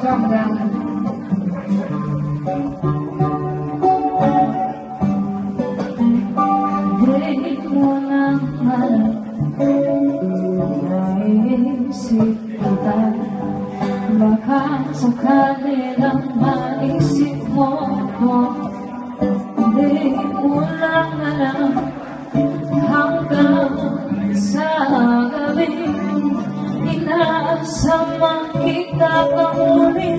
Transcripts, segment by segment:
Calm down. Di mo naman naisip kita, baka sakali lang maisip mo ko. Di mo lang alam hanggang sa gabi inaasama kita pang muli.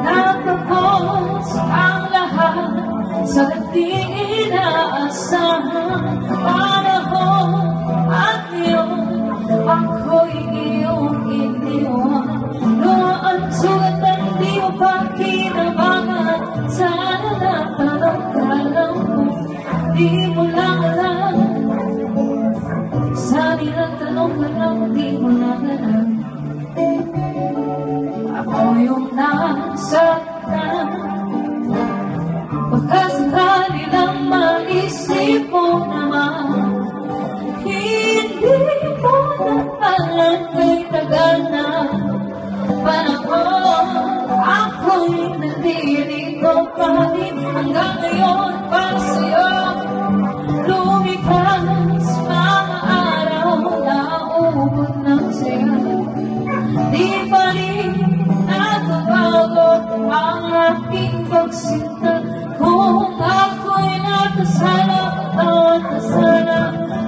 Natapos ang lahat sa di inaasahan panahon at yun ako'y iyong iniwan. Noon sugatan di mo pa kinabangan, sana natanong ka lang mo, di mo lang alam. Sana natanong ka lang, di mo lang alam. Ako yung nasaktan, baka sakali lang maisip mo naman. Hindi mo na alam kay tagal na panahon. Ako'y nandito pa rin hanggang ngayon para sa'yo. Lumipas mga araw na ubod ng saya, di pa rin nagbabago ang aking pagsinta. Kung ako'y nakasala, patawad na sana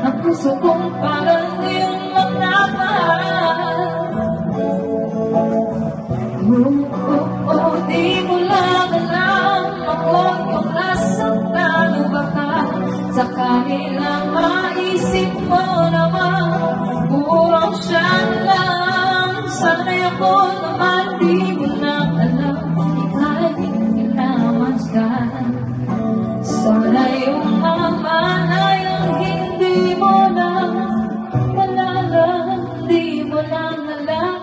ang puso kong parang iyong magmamahal. Di mo lang alam, ako yung nasaktan. Baka sakali lang maisip mo naman, puro siya lang. Sana'y ako naman, di mo lang alam, ika'y pinamasdan. Sana yung mamalay ang hindi mo lang malaman, di mo lang alam.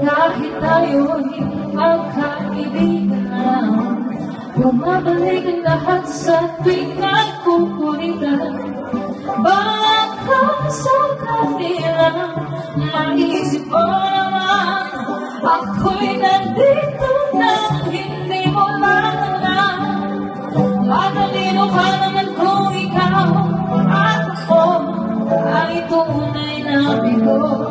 Kahit tayo'y magkaibigan lang, bumabalik ang lahat sa tuwing nagkukulitan. Baka sa kanila maisip mo naman, ako'y nandito nang hindi mo lang alam. Matalino ka naman kung ikaw at ako ay tunay na bigo.